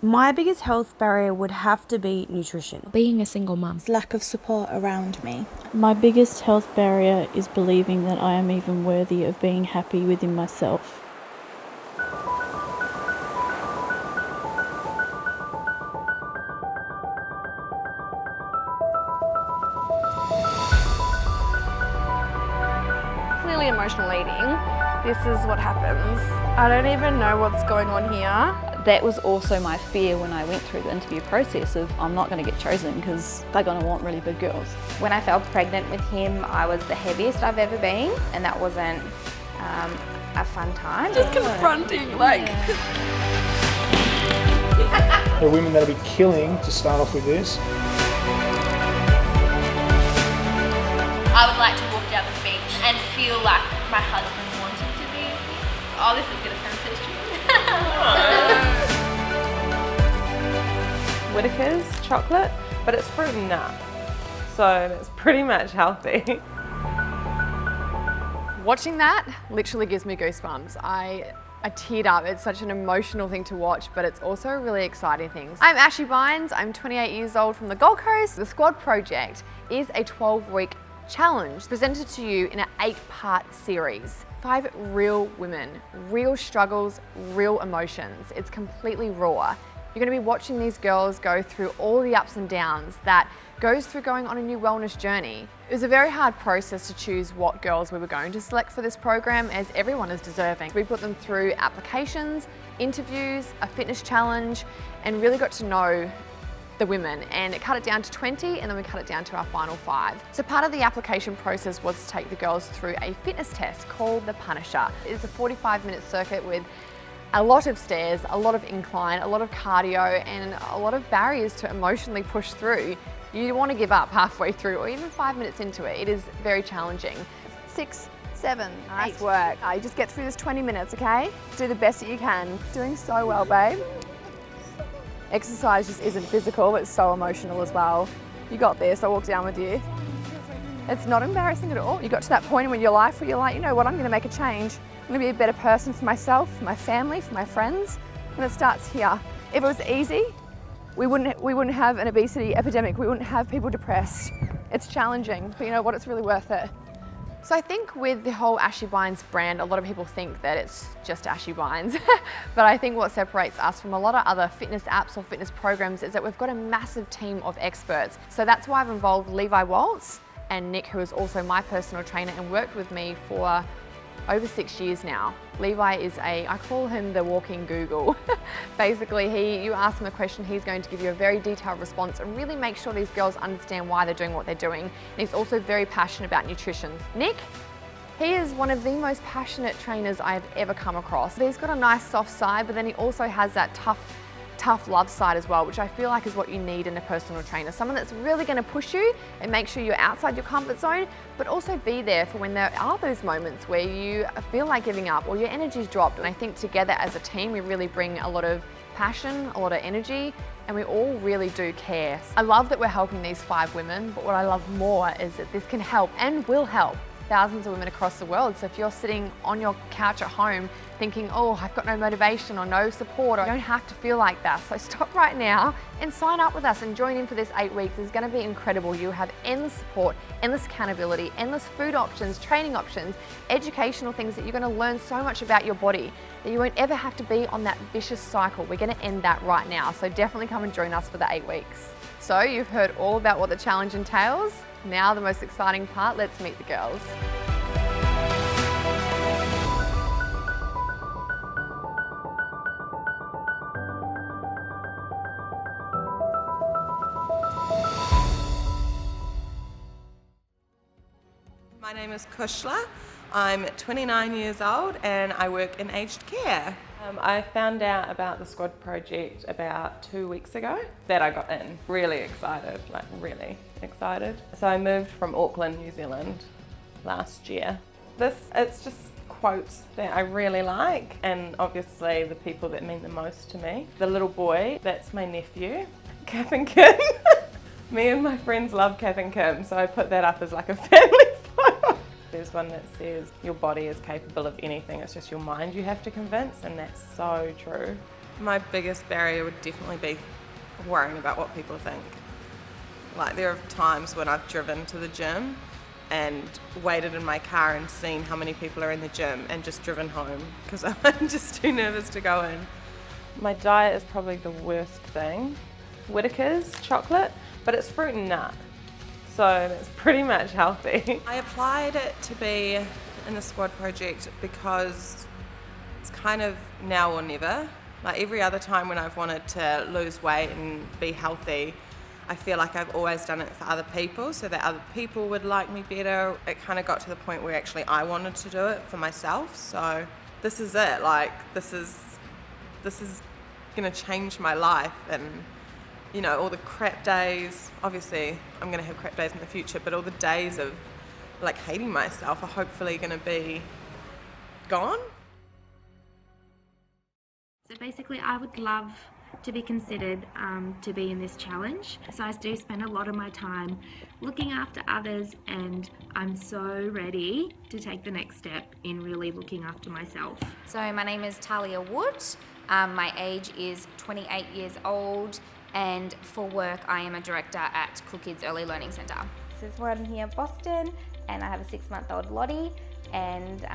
My biggest health barrier would have to be nutrition. Being a single mum. Lack of support around me. My biggest health barrier is believing that I am even worthy of being happy within myself. Clearly emotional eating. This is what happens. I don't even know what's going on here. That was also my fear when I went through the interview process of I'm not going to get chosen because they're going to want really big girls. When I fell pregnant with him, I was the heaviest I've ever been, and that wasn't a fun time. Just confronting, like... There are women that'll be killing to start off with this. I would like to walk down the beach and feel like my husband wanted to be with me. Oh, this is going to sound so stupid. Whittaker's chocolate, but it's fruit and nut, so it's pretty much healthy. Watching that literally gives me goosebumps. I teared up. It's such an emotional thing to watch, but it's also a really exciting thing. I'm Ashy Bynes. I'm 28 years old from the Gold Coast. The Squad Project is a 12-week challenge presented to you in an 8-part series. 5 real women, real struggles, real emotions. It's completely raw. You're going to be watching these girls go through all the ups and downs that goes through going on a new wellness journey. It was a very hard process to choose what girls we were going to select for this program, as everyone is deserving. We put them through applications, interviews, a fitness challenge, and really got to know the women, and it cut it down to 20, and then we cut it down to our final 5. So part of the application process was to take the girls through a fitness test called the Punisher. It's a 45-minute circuit with a lot of stairs, a lot of incline, a lot of cardio, and a lot of barriers to emotionally push through. You want to give up halfway through, or even 5 minutes into it. It is very challenging. 6, 7, nice 8. Work. You just get through this 20 minutes, okay? Do the best that you can. Doing so well, babe. Exercise just isn't physical, it's so emotional as well. You got this, I'll walk down with you. It's not embarrassing at all. You got to that point in your life where you're like, you know what, I'm gonna make a change. I'm gonna be a better person for myself, for my family, for my friends, and it starts here. If it was easy, we wouldn't have an obesity epidemic, we wouldn't have people depressed. It's challenging, but you know what, it's really worth it. So I think with the whole Ashy Bynes brand, a lot of people think that it's just Ashy Bynes. But I think what separates us from a lot of other fitness apps or fitness programs is that we've got a massive team of experts. So that's why I've involved Levi Waltz and Nick, who is also my personal trainer and worked with me for over 6 years now. Levi is I call him the walking Google. Basically, you ask him a question, he's going to give you a very detailed response and really make sure these girls understand why they're doing what they're doing. And he's also very passionate about nutrition. Nick, he is one of the most passionate trainers I have ever come across. He's got a nice soft side, but then he also has that tough love side as well, which I feel like is what you need in a personal trainer. Someone that's really going to push you and make sure you're outside your comfort zone, but also be there for when there are those moments where you feel like giving up or your energy's dropped. And I think together as a team, we really bring a lot of passion, a lot of energy, and we all really do care. I love that we're helping these 5 women, but what I love more is that this can help and will help thousands of women across the world. So if you're sitting on your couch at home thinking, oh, I've got no motivation or no support, you don't have to feel like that. So stop right now and sign up with us and join in for this 8 weeks. It's going to be incredible. You have endless support, endless accountability, endless food options, training options, educational things that you're going to learn so much about your body that you won't ever have to be on that vicious cycle. We're going to end that right now. So definitely come and join us for the 8 weeks. So you've heard all about what the challenge entails. Now the most exciting part, let's meet the girls. My name is KUSHIA. I'm 29 years old and I work in aged care. I found out about the Squad Project about 2 weeks ago that I got in. Really excited, like really excited. So I moved from Auckland, New Zealand last year. It's just quotes that I really like, and obviously the people that mean the most to me. The little boy, that's my nephew, Kath and Kim. Me and my friends love Kath and Kim, so I put that up as like a family photo. There's one that says your body is capable of anything, it's just your mind you have to convince, and that's so true. My biggest barrier would definitely be worrying about what people think. Like, there are times when I've driven to the gym and waited in my car and seen how many people are in the gym and just driven home because I'm just too nervous to go in. My diet is probably the worst thing. Whittaker's chocolate, but it's fruit and nut, so it's pretty much healthy. I applied it to be in the squad project because it's kind of now or never. Like, every other time when I've wanted to lose weight and be healthy, I feel like I've always done it for other people so that other people would like me better. It kind of got to the point where actually I wanted to do it for myself. So this is it. Like, this is gonna change my life. And you know, all the crap days, obviously I'm gonna have crap days in the future, but all the days of like hating myself are hopefully gonna be gone. So basically I would love to be considered to be in this challenge. So I do spend a lot of my time looking after others, and I'm so ready to take the next step in really looking after myself. So my name is Talia Wood. My age is 28 years old, and for work I am a director at Cool Kids Early Learning Centre. This is one here in Boston, and I have a 6-month-old Lottie, and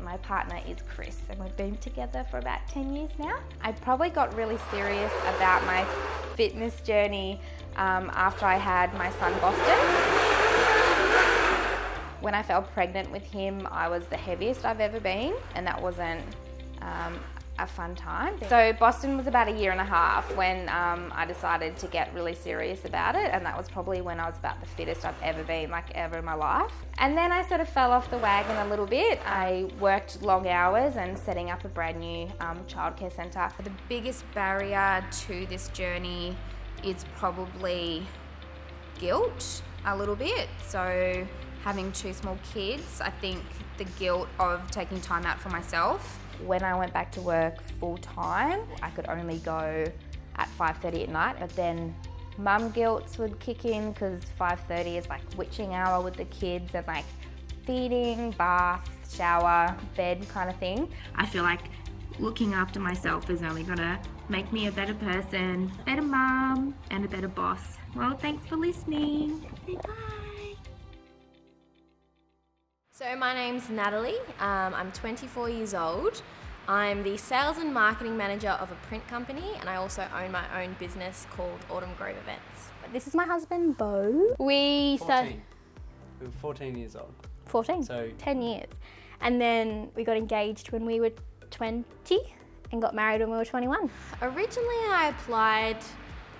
my partner is Chris, and we've been together for about 10 years now. I probably got really serious about my fitness journey after I had my son Boston. When I fell pregnant with him, I was the heaviest I've ever been, and that wasn't a fun time. So Boston was about 1.5 years when I decided to get really serious about it, and that was probably when I was about the fittest I've ever been, like ever in my life. And then I sort of fell off the wagon a little bit. I worked long hours and setting up a brand new childcare centre. The biggest barrier to this journey is probably guilt, a little bit. So having 2 small kids, I think the guilt of taking time out for myself. When I went back to work full time, I could only go at 5:30 at night, but then mum guilt would kick in because 5:30 is like witching hour with the kids and like feeding, bath, shower, bed kind of thing. I feel like looking after myself is only gonna make me a better person, better mum, and a better boss. Well, thanks for listening. Bye. So my name's Natalie, I'm 24 years old. I'm the sales and marketing manager of a print company, and I also own my own business called Autumn Grove Events. This is my husband, Bo. We started... We were 14 years old. 14? So 10 years. And then we got engaged when we were 20 and got married when we were 21. Originally I applied,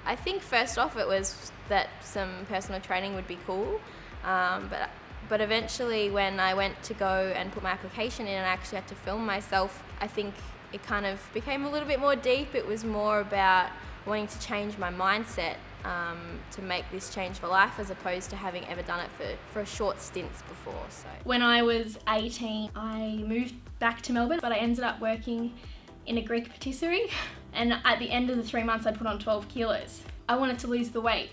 I think first off it was that some personal training would be cool, but eventually when I went to go and put my application in and I actually had to film myself, I think it kind of became a little bit more deep. It was more about wanting to change my mindset to make this change for life, as opposed to having ever done it for short stints before. So when I was 18, I moved back to Melbourne, but I ended up working in a Greek patisserie, and at the end of the 3 months I put on 12 kilos. I wanted to lose the weight.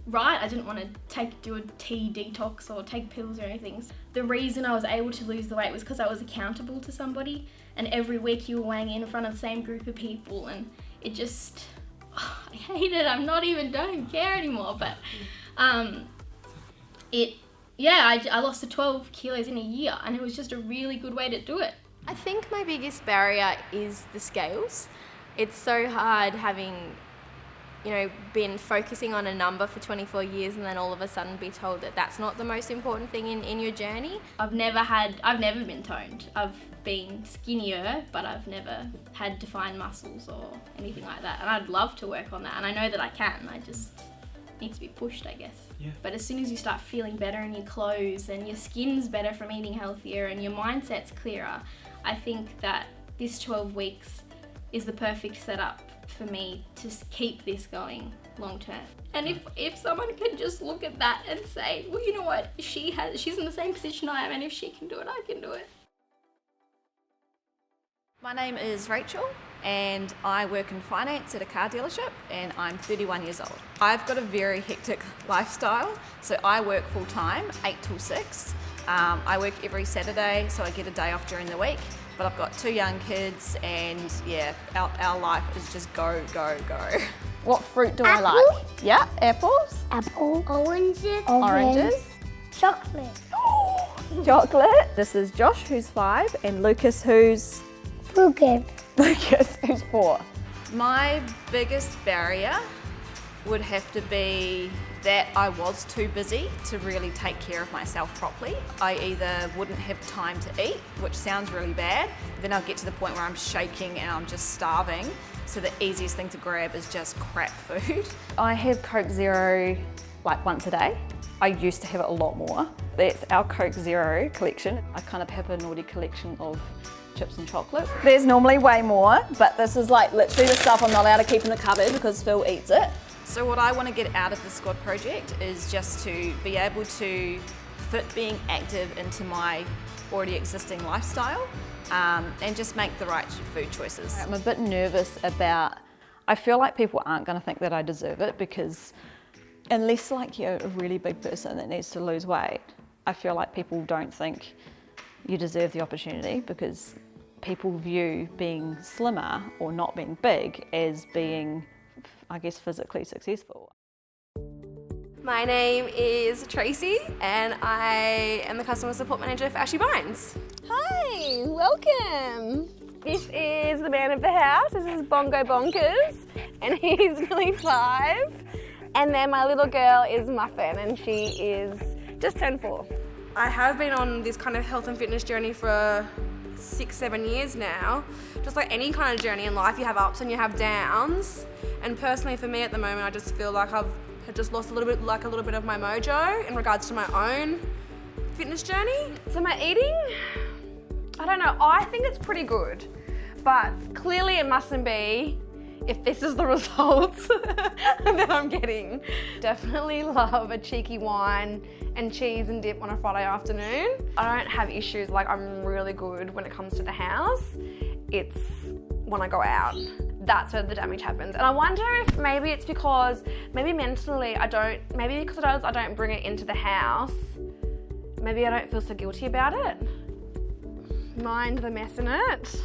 Right, I didn't want to do a tea detox or take pills or anything. The reason I was able to lose the weight was because I was accountable to somebody, and every week you were weighing in front of the same group of people, and it just, I hate it. Don't care anymore. But I lost the 12 kilos in a year, and it was just a really good way to do it. I think my biggest barrier is the scales. It's so hard having been focusing on a number for 24 years and then all of a sudden be told that that's not the most important thing in your journey. I've never been toned. I've been skinnier, but I've never had defined muscles or anything like that. And I'd love to work on that, and I know that I can. I just need to be pushed, I guess. Yeah. But as soon as you start feeling better in your clothes and your skin's better from eating healthier and your mindset's clearer, I think that this 12 weeks is the perfect setup for me to keep this going long term. And if someone can just look at that and say, well, you know what, she's in the same position I am, and if she can do it, I can do it. My name is Rachel, and I work in finance at a car dealership, and I'm 31 years old. I've got a very hectic lifestyle, so I work full time, 8 till 6. I work every Saturday, so I get a day off during the week, but I've got 2 young kids, and yeah, our life is just go, go, go. What fruit do I like? Yeah, apples. Apple. Oranges. Oranges. Chocolate. Chocolate. This is Josh, who's 5, and Lucas, who's... Lucas, who's 4. My biggest barrier would have to be that I was too busy to really take care of myself properly. I either wouldn't have time to eat, which sounds really bad, then I'll get to the point where I'm shaking and I'm just starving. So the easiest thing to grab is just crap food. I have Coke Zero like once a day. I used to have it a lot more. That's our Coke Zero collection. I kind of have a naughty collection of chips and chocolate. There's normally way more, but this is like literally the stuff I'm not allowed to keep in the cupboard because Phil eats it. So what I want to get out of the squad project is just to be able to fit being active into my already existing lifestyle and just make the right food choices. I'm a bit nervous about, I feel like people aren't going to think that I deserve it because unless like you're a really big person that needs to lose weight, I feel like people don't think you deserve the opportunity because people view being slimmer or not being big as being, I guess, physically successful. My name is Tracy and I am the customer support manager for Ashy Bynes. Hi, welcome. This is the man of the house. This is Bongo Bonkers and he's nearly 5. And then my little girl is Muffin and she is just turned 4. I have been on this kind of health and fitness journey for 6-7 years now. Just like any kind of journey in life, you have ups and you have downs. And personally for me at the moment, I just feel like I've just lost a little bit of my mojo in regards to my own fitness journey. So my eating, I don't know, I think it's pretty good, but clearly it mustn't be if this is the results that I'm getting. Definitely love a cheeky wine and cheese and dip on a Friday afternoon. I don't have issues, like I'm really good when it comes to the house. It's when I go out, that's where the damage happens. And I wonder if maybe it's because, maybe mentally I don't bring it into the house, maybe I don't feel so guilty about it. Mind the mess in it.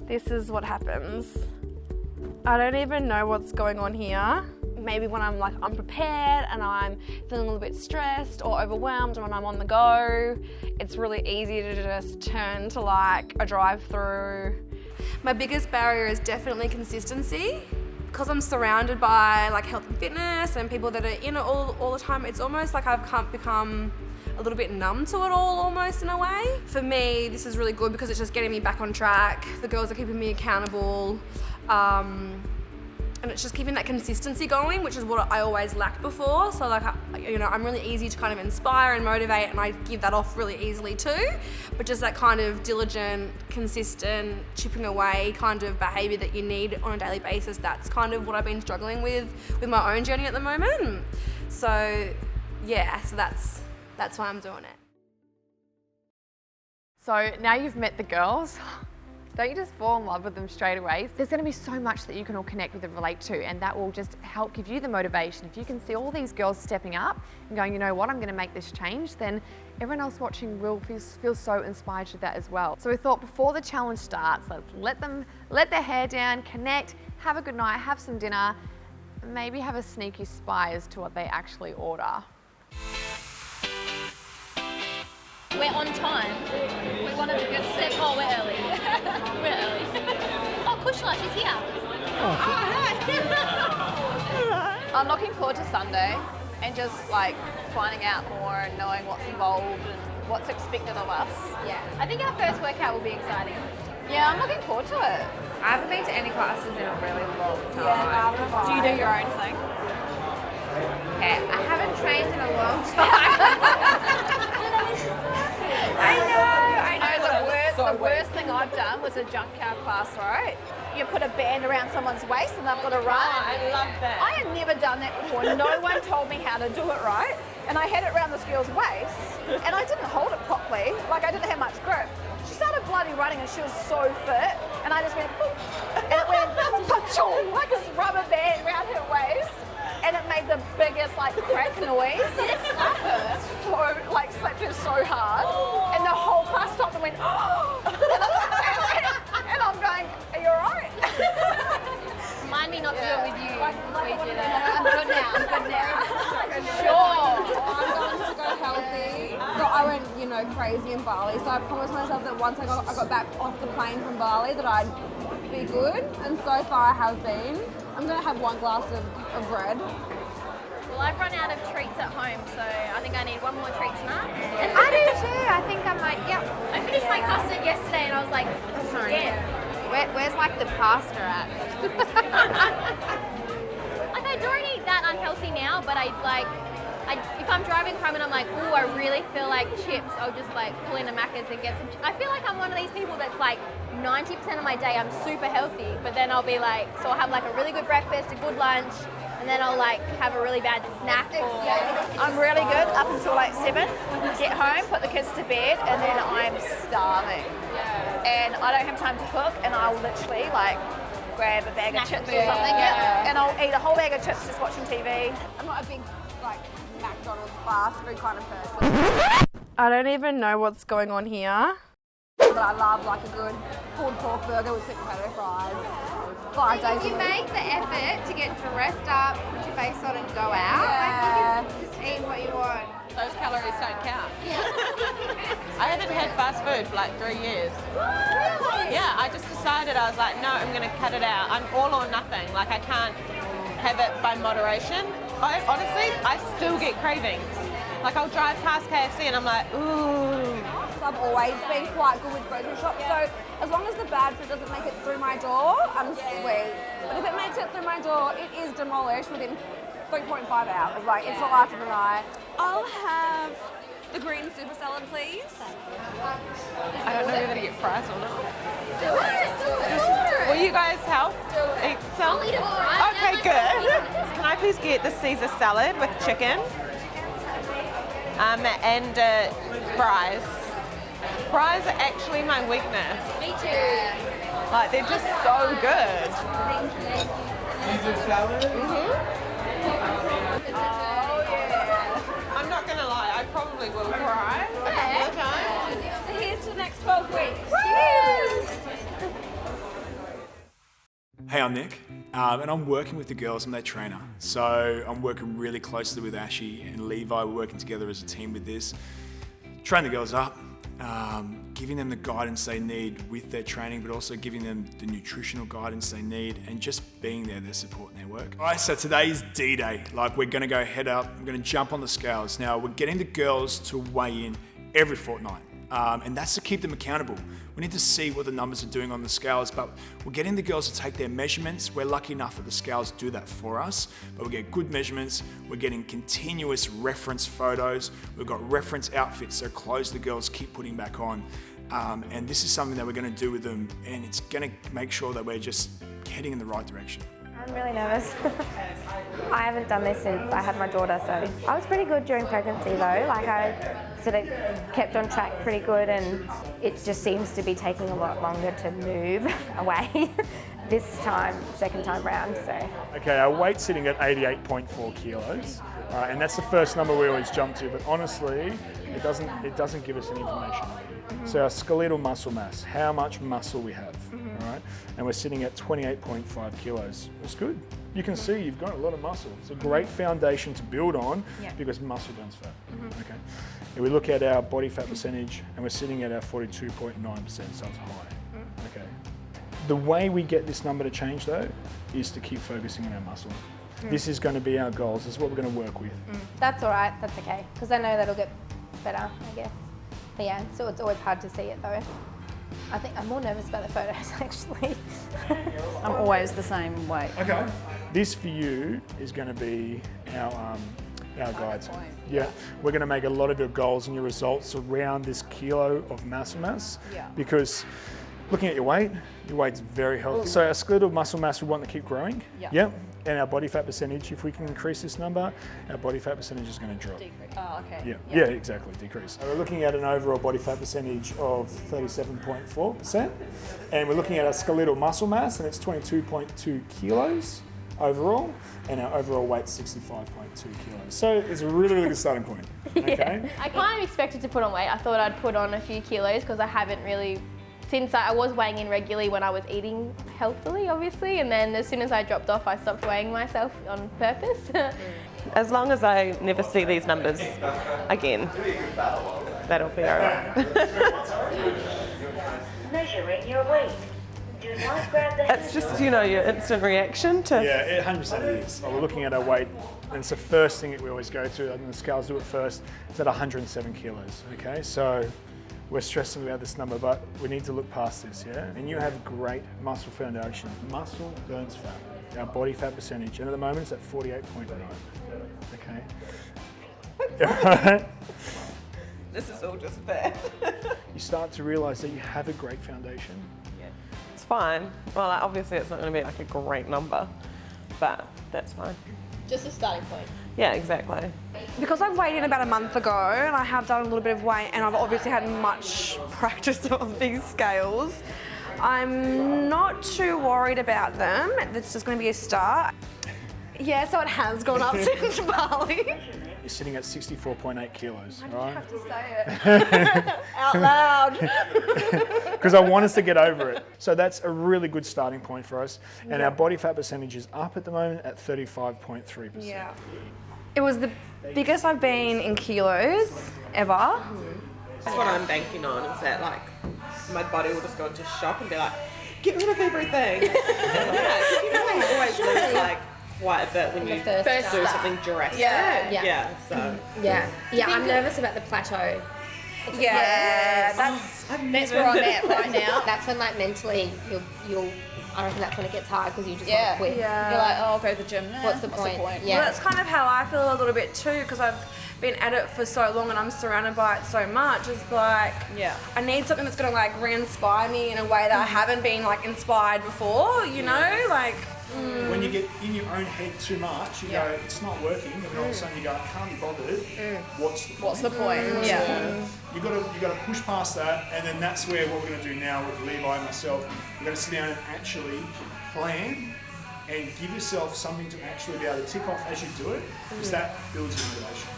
This is what happens. I don't even know what's going on here. Maybe when I'm like unprepared and I'm feeling a little bit stressed or overwhelmed when I'm on the go, it's really easy to just turn to like a drive-through. My biggest barrier is definitely consistency. Because I'm surrounded by like health and fitness and people that are in it all the time, it's almost like I've become a little bit numb to it all almost in a way. For me, this is really good because it's just getting me back on track. The girls are keeping me accountable. And it's just keeping that consistency going, which is what I always lacked before. So like, I'm really easy to kind of inspire and motivate and I give that off really easily too. But just that kind of diligent, consistent, chipping away kind of behaviour that you need on a daily basis, that's kind of what I've been struggling with my own journey at the moment. So yeah, so that's why I'm doing it. So now you've met the girls, don't you just fall in love with them straight away? There's going to be so much that you can all connect with and relate to, and that will just help give you the motivation. If you can see all these girls stepping up and going, you know what, I'm going to make this change, then everyone else watching will feel so inspired to that as well. So we thought before the challenge starts, let their hair down, connect, have a good night, have some dinner, maybe have a sneaky spy as to what they actually order. We're on time. We're one of the good steps. Oh, we're early. We're early. Oh, KUSHIA, she's here. Oh, hi. I'm looking forward to Sunday and just like finding out more and knowing what's involved and what's expected of us. Yeah, I think our first workout will be exciting. Yeah, I'm looking forward to it. I haven't been to any classes in a really long time. Yeah, do you do your own thing? Yeah, I haven't trained in a long time. I know. The worst thing I've done was a jump car class, right? You put a band around someone's waist and they've got to run. Oh, I love that. I had never done that before. No one told me how to do it right. And I had it around this girl's waist and I didn't hold it properly. Like I didn't have much grip. She started bloody running and she was so fit. And I just went, boom, and it went, like this rubber band around her waist. And it made the biggest like crack noise. Did it slap her? So, like slapped her so hard. And the whole class stopped and went, oh! And I not do it with you. We do that. I'm good now. Sure. I'm going to go healthy. So I went, crazy in Bali. So I promised myself that once I got back off the plane from Bali that I'd be good. And so far I have been. I'm going to have 1 glass of bread. Well, I've run out of treats at home, so I think I need one more treat tonight. I do too. I think I might, yep. I finished my custard yesterday and I was like, Sorry. damn. Where's like the pasta at? Like, I don't eat that unhealthy now, but if I'm driving home and I'm like, ooh, I really feel like chips, I'll just like pull into Macca's and get some chips. I feel like I'm one of these people that's like 90% of my day I'm super healthy, but then I'll be like, so I'll have like a really good breakfast, a good lunch, and then I'll like have a really bad snack. I'm really good up until like 7, get home, put the kids to bed, and then I'm starving. And I don't have time to cook, and I'll literally like grab a bag of chips or something, and I'll eat a whole bag of chips just watching TV. I'm not a big McDonald's fast food kind of person. I don't even know what's going on here. But I love like a good pulled pork burger with sweet potato fries. 5 days a week. You make the effort to get dressed up, put your face on and go out. I think it's just eat what you want. Those calories don't count. I haven't had fast food for like 3 years. Yeah, I just decided, I was like, no, I'm going to cut it out. I'm all or nothing. Like, I can't have it by moderation. Honestly, I still get cravings. Like, I'll drive past KFC and I'm like, ooh. I've always been quite good with grocery shops, so as long as the bad food doesn't make it through my door, I'm sweet. But if it makes it through my door, it is demolished within 3.5 hours. Like, it's not lasting the night. I'll have the green super salad, please. I don't know whether to get fries or not. Will you guys help? Eat some? I'll eat a fry. Okay, good. Can I please get the Caesar salad with chicken? And fries. Fries are actually my weakness. Me too. Like, they're just so good. Caesar salad? Oh, yeah. I'm not going to lie, I probably will cry a couple of times. So here's to the next 12 weeks. Hey, I'm Nick, and I'm working with the girls. I'm their trainer. So I'm working really closely with Ashy and Levi. We're working together as a team with this. Train the girls up, giving them the guidance they need with their training, but also giving them the nutritional guidance they need and just being there, their support in their work. All right, so today's D-Day. Like, we're gonna go head up, we're gonna jump on the scales. Now, we're getting the girls to weigh in every fortnight. And that's to keep them accountable. We need to see what the numbers are doing on the scales, but we're getting the girls to take their measurements. We're lucky enough that the scales do that for us, but we get good measurements. We're getting continuous reference photos. We've got reference outfits, so clothes the girls keep putting back on. And this is something that we're gonna do with them, and it's gonna make sure that we're just heading in the right direction. I'm really nervous. I haven't done this since I had my daughter, so I was pretty good during pregnancy though. Like, I sort of kept on track pretty good, and it just seems to be taking a lot longer to move away this time, second time round. So. Okay, our weight's sitting at 88.4 kilos, and that's the first number we always jump to, but honestly, it doesn't give us any information. So our skeletal muscle mass, how much muscle we have, right? And we're sitting at 28.5 kilos. That's good. You can see you've got a lot of muscle. It's a great foundation to build on because muscle burns fat. Okay. And we look at our body fat percentage, and we're sitting at our 42.9%, so it's high. Okay. The way we get this number to change though is to keep focusing on our muscle. This is going to be our goals. This is what we're going to work with. That's all right. That's okay. Because I know that'll get better, I guess. But yeah, so it's always hard to see it though. I think I'm more nervous about the photos actually. I'm always the same weight. Okay. This for you is going to be our guides. Yeah, we're going to make a lot of your goals and your results around this kilo of muscle mass because looking at your weight's very healthy. So our skeletal muscle mass we want to keep growing. Yeah. And our body fat percentage, if we can increase this number, our body fat percentage is going to drop. Decrease. Oh, okay. Yeah, exactly, decrease. So we're looking at an overall body fat percentage of 37.4%, and we're looking at our skeletal muscle mass, and it's 22.2 kilos overall, and our overall weight's 65.2 kilos. So it's a really, really good starting point. Okay. I kind of expected to put on weight. I thought I'd put on a few kilos because I haven't really since I was weighing in regularly when I was eating healthily, obviously, and then as soon as I dropped off, I stopped weighing myself on purpose. As long as I never see these numbers again, that'll be alright. Measuring your weight. Do not grab the It's just, you know, your instant reaction to... Yeah, it 100% is. We're looking at our weight, and it's the first thing that we always go to, and the scales do it first. It's at 107 kilos, okay? So we're stressing about this number, but we need to look past this, yeah? And you have great muscle foundation. Muscle burns fat, our body fat percentage, and at the moment it's at 48.9, okay? This is all just fair. You start to realise that you have a great foundation. It's fine. Well, like, obviously it's not going to be like a great number, but that's fine. Just a starting point. Yeah, exactly. Because I've weighed in about a month ago and I have done a little bit of weight and I've obviously had much practice of these scales, I'm not too worried about them. It's just going to be a start. Yeah, so it has gone up since Bali. You're sitting at 64.8 kilos, right? I have to say it out loud. Because I want us to get over it. So that's a really good starting point for us. And our body fat percentage is up at the moment at 35.3%. Yeah. It was the biggest I've been in kilos ever. That's what I'm banking on, is that like my body will just go into shock and be like, get rid of everything. Yeah, you know how you always lose like quite a bit when you first do something drastic. Yeah. So. Yeah, I'm nervous about the plateau. Yeah, that's where I'm at right now. That's when like mentally you'll I reckon that's when it gets hard because you just want to quit. Yeah. You're like, oh, I'll go to the gym. Nah, What's the point? Yeah. Well, that's kind of how I feel a little bit too, because I've been at it for so long and I'm surrounded by it so much. It's like, I need something that's going to like re-inspire me in a way that I haven't been like inspired before, you know? Like, when you get in your own head too much, you go, it's not working, and all of a sudden you go, I can't be bothered. What's the point? Yeah. You got to push past that, and then that's where what we're going to do now with Levi and myself. We're going to sit down and actually plan and give yourself something to actually be able to tick off as you do it, because that builds your motivation.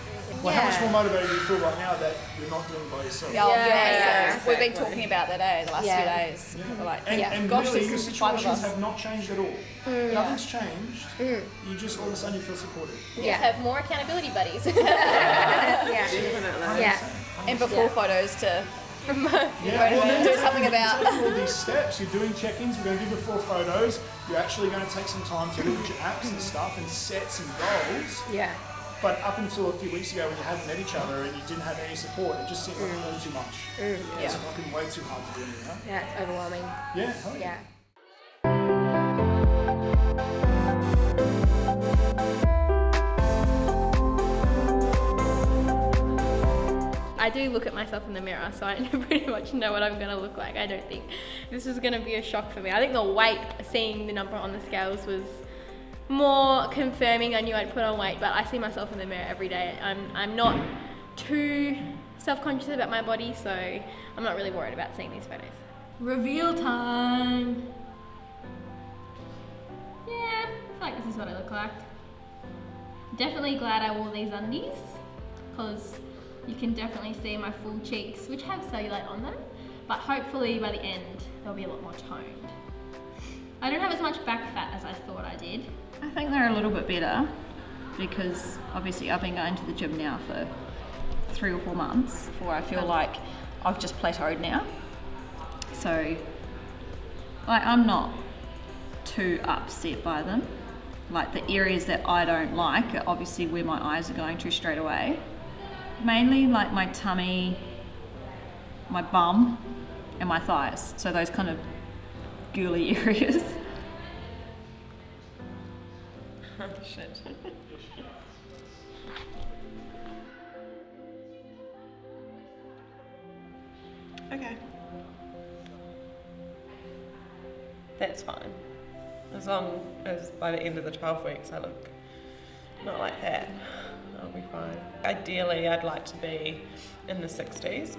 Well, how much more motivated do you feel right now that you're not doing it by yourself? Yeah. We've been talking about that, the last few days. We're like, and gosh, really, this your is fun of situations us. have not changed at all. Nothing's changed. You just all of a sudden you feel supported. We just have more accountability buddies. And before photos to do something about. All these steps, you're doing check-ins, we're going to do before photos, you're actually going to take some time to look at your apps and stuff and set some goals. Yeah. But up until a few weeks ago when you hadn't met each other and you didn't have any support, it just seemed like all too much. It's fucking way too hard to do now. Yeah, it's overwhelming. Yeah, hell yeah. I do look at myself in the mirror, so I pretty much know what I'm going to look like. I don't think this is going to be a shock for me. I think the weight, seeing the number on the scales was more confirming. I knew I'd put on weight, but I see myself in the mirror every day. I'm not too self-conscious about my body, so I'm not really worried about seeing these photos. Reveal time! Yeah, I feel like this is what I look like. Definitely glad I wore these undies, because you can definitely see my full cheeks, which have cellulite on them, but hopefully by the end they'll be a lot more toned. I don't have as much back fat as I thought I did. I think they're a little bit better because obviously I've been going to the gym now for 3 or 4 months before I feel like I've just plateaued now. So I'm not too upset by them. Like the areas that I don't like are obviously where my eyes are going to straight away. Mainly like my tummy, my bum and my thighs. So those kind of girly areas. Shit. Okay. That's fine. As long as by the end of the 12 weeks I look not like that, I'll be fine. Ideally, I'd like to be in the 60s,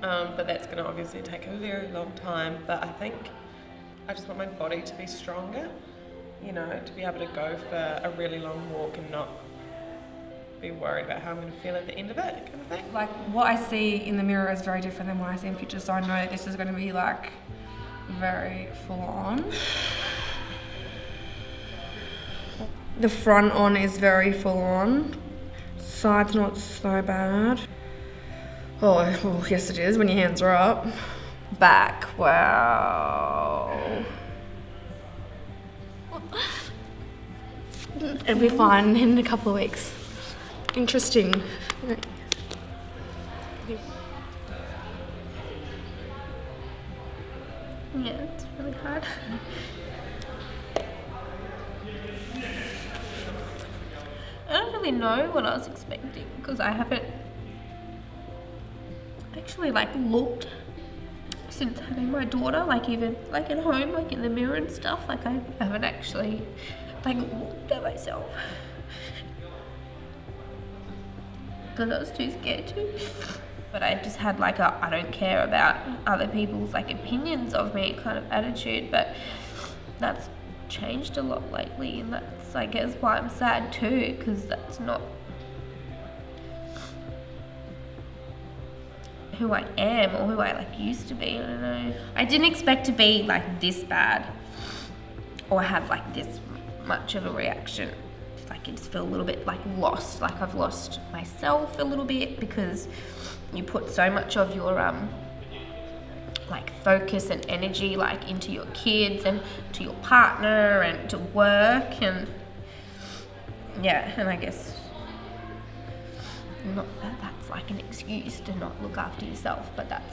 but that's going to obviously take a very long time. But I think I just want my body to be stronger, you know, to be able to go for a really long walk and not be worried about how I'm going to feel at the end of it, kind of thing. Like what I see in the mirror is very different than what I see in pictures, so I know this is going to be like very full on. The front on is very full on. Side's not so bad. Oh, well, yes it is when your hands are up. Back, wow. It'll be fine in a couple of weeks. Interesting. Yeah, it's really hard. I don't really know what I was expecting because I haven't actually like looked since having my daughter, like even like at home, like in the mirror and stuff. Like I haven't actually like looked at myself because I was too scared to. But I just had like a I don't care about other people's like opinions of me kind of attitude, but that's changed a lot lately, and that's I guess why I'm sad too, because that's not who I am or who I like used to be. I don't know. I didn't expect to be like this bad or have like this much of a reaction. Like I just feel a little bit like lost, like I've lost myself a little bit because you put so much of your like focus and energy like into your kids and to your partner and to work, and yeah, and I guess not that that's like an excuse to not look after yourself, but that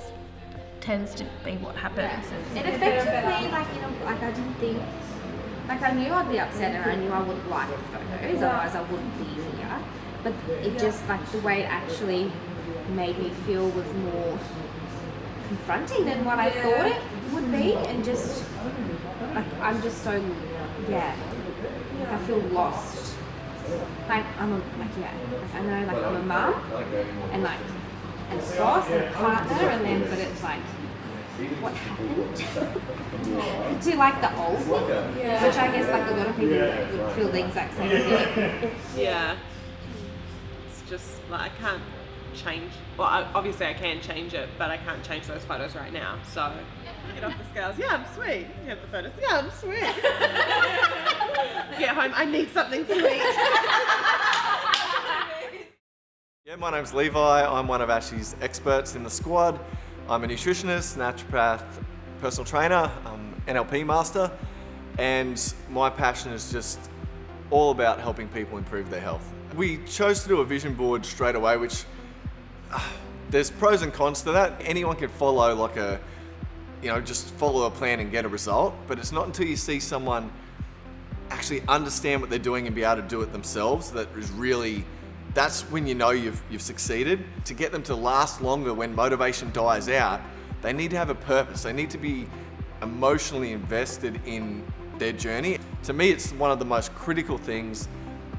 tends to be what happens. It affected me, like, you know, like I didn't think, like I knew I'd be upset and I knew I wouldn't like the photos, otherwise I wouldn't be here. But it just, like the way it actually made me feel was more confronting than what I thought it would be, and just, like I'm just so, yeah, like I feel lost. Like I'm a, like yeah, like I know like I'm a mum and like and a boss and a partner, and then but it's like what happened to like the old me, which I guess like a lot of people would feel the exact same thing. Yeah, it's just like I can't change. Well, obviously I can change it, but I can't change those photos right now. So get off the scales. Yeah, I'm sweet. You have the photos. Yeah, I'm sweet. Get home. I need something sweet. Yeah, my name's Levi. I'm one of Ashy's experts in the squad. I'm a nutritionist, naturopath, personal trainer, NLP master, and my passion is just all about helping people improve their health. We chose to do a vision board straight away, which there's pros and cons to that. Anyone can follow like a, you know, just follow a plan and get a result, but it's not until you see someone actually understand what they're doing and be able to do it themselves that is really, that's when you know you've succeeded. To get them to last longer when motivation dies out, they need to have a purpose. They need to be emotionally invested in their journey. To me, it's one of the most critical things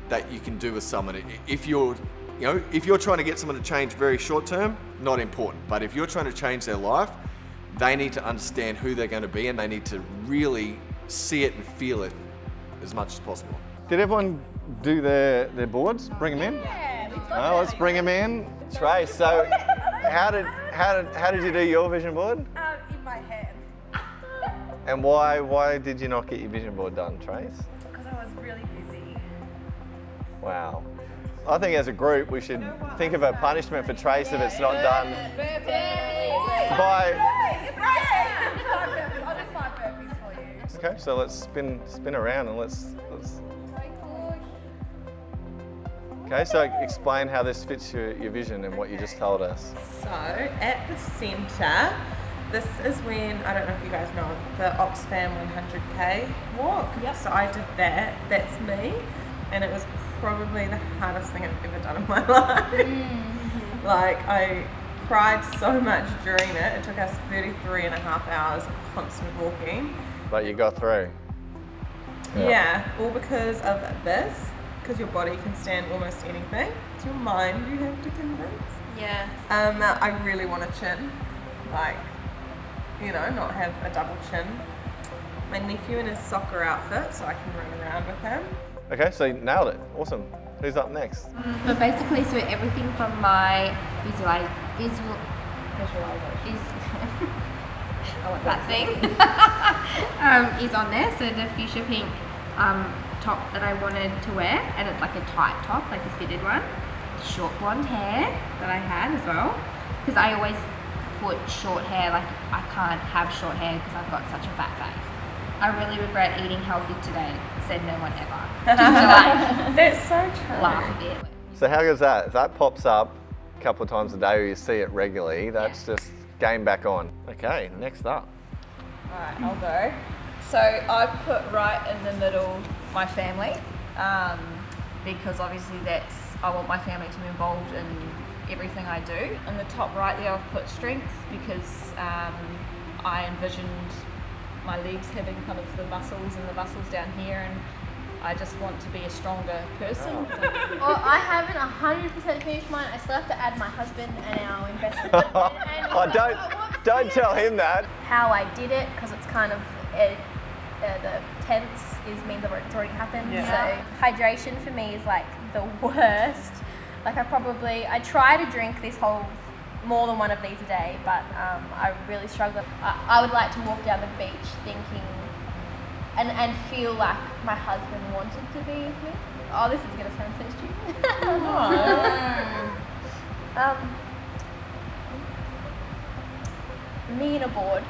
that you can do with someone. If you're trying to get someone to change very short term, not important. But if you're trying to change their life, they need to understand who they're going to be, and they need to really see it and feel it as much as possible. Did everyone do their boards? Bring them in? Yeah, Oh, let's bring them in. Trace, so how did you do your vision board? in my head. And why did you not get your vision board done, Trace? Because I was really busy. Wow. I think as a group we should think of a punishment for Trace if it's not done by... I'll do 5 burpees for you. Okay, so let's spin around and let's... Okay, so explain how this fits your vision and what you just told us. So at the centre, this is when, I don't know if you guys know, the Oxfam 100k walk. Yep. So I did that, that's me, and it was probably the hardest thing I've ever done in my life. Mm-hmm. Like I cried so much during it. It took us 33.5 hours of constant walking. But you got through. Yeah, all because of this. Because your body can stand almost anything. It's your mind you have to convince. Yeah. I really want a chin. Like, you know, not have a double chin. My nephew in his soccer outfit so I can run around with him. Okay, so you nailed it. Awesome. Who's up next? But basically, so everything from my visualization. I want that thing. Is on there. So the fuchsia pink top that I wanted to wear, and it's like a tight top, like a fitted one. Short blonde hair that I had as well, because I always put short hair, like I can't have short hair because I've got such a fat face. I really regret eating healthy today, said no one ever. Just to like, that's so true. Laugh a bit. So how goes that? If that pops up a couple of times a day or you see it regularly, that's just game back on. Okay, next up. Alright, I'll go. So I've put right in the middle my family, because obviously I want my family to be involved in everything I do. In the top right there I've put strength, because I envisioned my legs having kind of the muscles and the muscles down here, and I just want to be a stronger person. Well, I haven't 100% finished mine. I still have to add my husband and our investment. Don't tell him that. How I did it, because it's kind of the tense means it's already happened. Yeah. So hydration for me is like the worst. Like I try to drink more than one of these a day, but I really struggle. I would like to walk down the beach thinking and feel like my husband wanted to be with me. Oh, this is going to sound so stupid. Me and a board.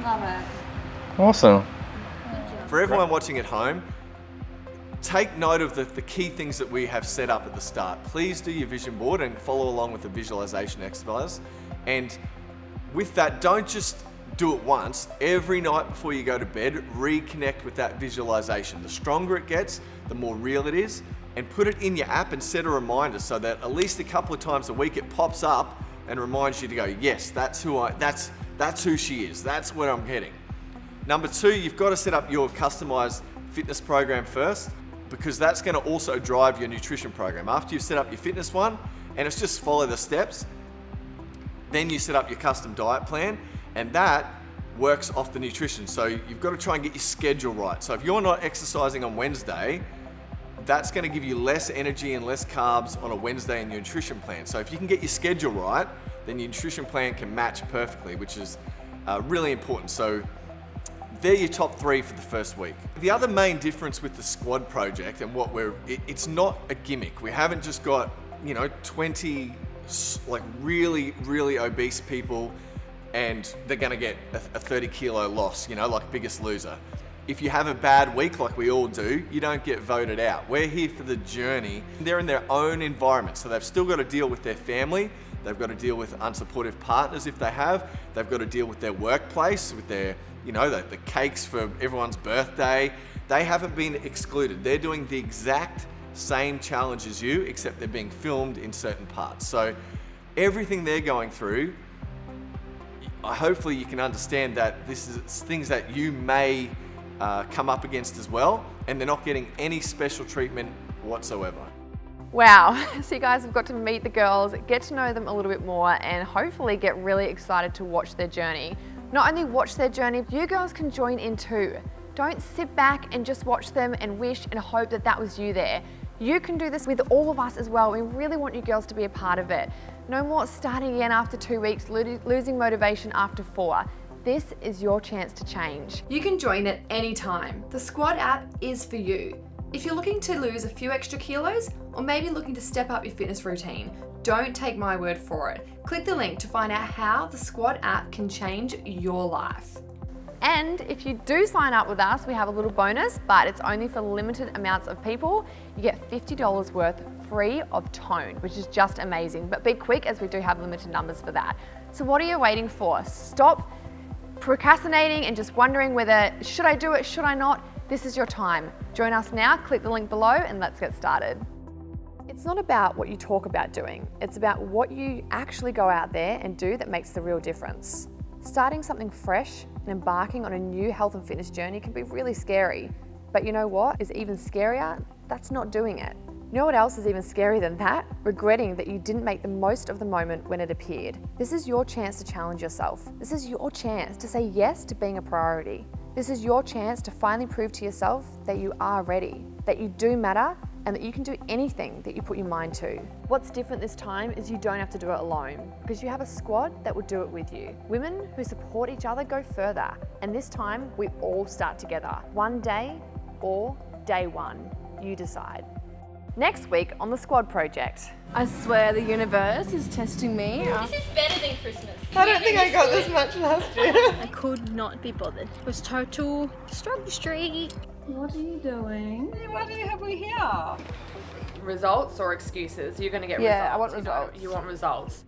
Love it. Awesome. For everyone watching at home, take note of the key things that we have set up at the start. Please do your vision board and follow along with the visualization exercise. And with that, don't just do it once. Every night before you go to bed, reconnect with that visualization. The stronger it gets, the more real it is. And put it in your app and set a reminder so that at least a couple of times a week it pops up and reminds you to go, yes, that's who she is. That's where I'm heading. Number two, you've got to set up your customized fitness program first, because that's going to also drive your nutrition program. After you've set up your fitness one, and it's just follow the steps, then you set up your custom diet plan, and that works off the nutrition. So you've got to try and get your schedule right. So if you're not exercising on Wednesday, that's going to give you less energy and less carbs on a Wednesday in your nutrition plan. So if you can get your schedule right, then your nutrition plan can match perfectly, which is really important. So they're your top three for the first week. The other main difference with the squad project and it's not a gimmick. We haven't just got, 20 like really, really obese people and they're gonna get a 30 kilo loss, like Biggest Loser. If you have a bad week like we all do, you don't get voted out. We're here for the journey. They're in their own environment, so they've still got to deal with their family. They've got to deal with unsupportive partners if they have. They've got to deal with their workplace, with their, the cakes for everyone's birthday. They haven't been excluded. They're doing the exact same challenge as you, except they're being filmed in certain parts. So everything they're going through, hopefully you can understand that this is things that you may come up against as well, and they're not getting any special treatment whatsoever. Wow, so you guys have got to meet the girls, get to know them a little bit more, and hopefully get really excited to watch their journey. Not only watch their journey, you girls can join in too. Don't sit back and just watch them and wish and hope that that was you there. You can do this with all of us as well. We really want you girls to be a part of it. No more starting again after 2 weeks, losing motivation after 4. This is your chance to change. You can join at any time. The Squad app is for you. If you're looking to lose a few extra kilos, or maybe looking to step up your fitness routine, don't take my word for it. Click the link to find out how the Squad app can change your life. And if you do sign up with us, we have a little bonus, but it's only for limited amounts of people. You get $50 worth free of tone, which is just amazing. But be quick, as we do have limited numbers for that. So what are you waiting for? Stop procrastinating and just wondering whether, should I do it, should I not? This is your time. Join us now, click the link below, and let's get started. It's not about what you talk about doing. It's about what you actually go out there and do that makes the real difference. Starting something fresh and embarking on a new health and fitness journey can be really scary. But you know what is even scarier? That's not doing it. You know what else is even scarier than that? Regretting that you didn't make the most of the moment when it appeared. This is your chance to challenge yourself. This is your chance to say yes to being a priority. This is your chance to finally prove to yourself that you are ready, that you do matter, and that you can do anything that you put your mind to. What's different this time is you don't have to do it alone, because you have a squad that will do it with you. Women who support each other go further, and this time we all start together. One day or day one, you decide. Next week on the Squad Project. I swear the universe is testing me. This is better than Christmas. I don't think I got this much last year. I could not be bothered. It was total struggle street. What are you doing? What do you have we here? Results or excuses? You're going to get Yeah, I results. want results. You want results.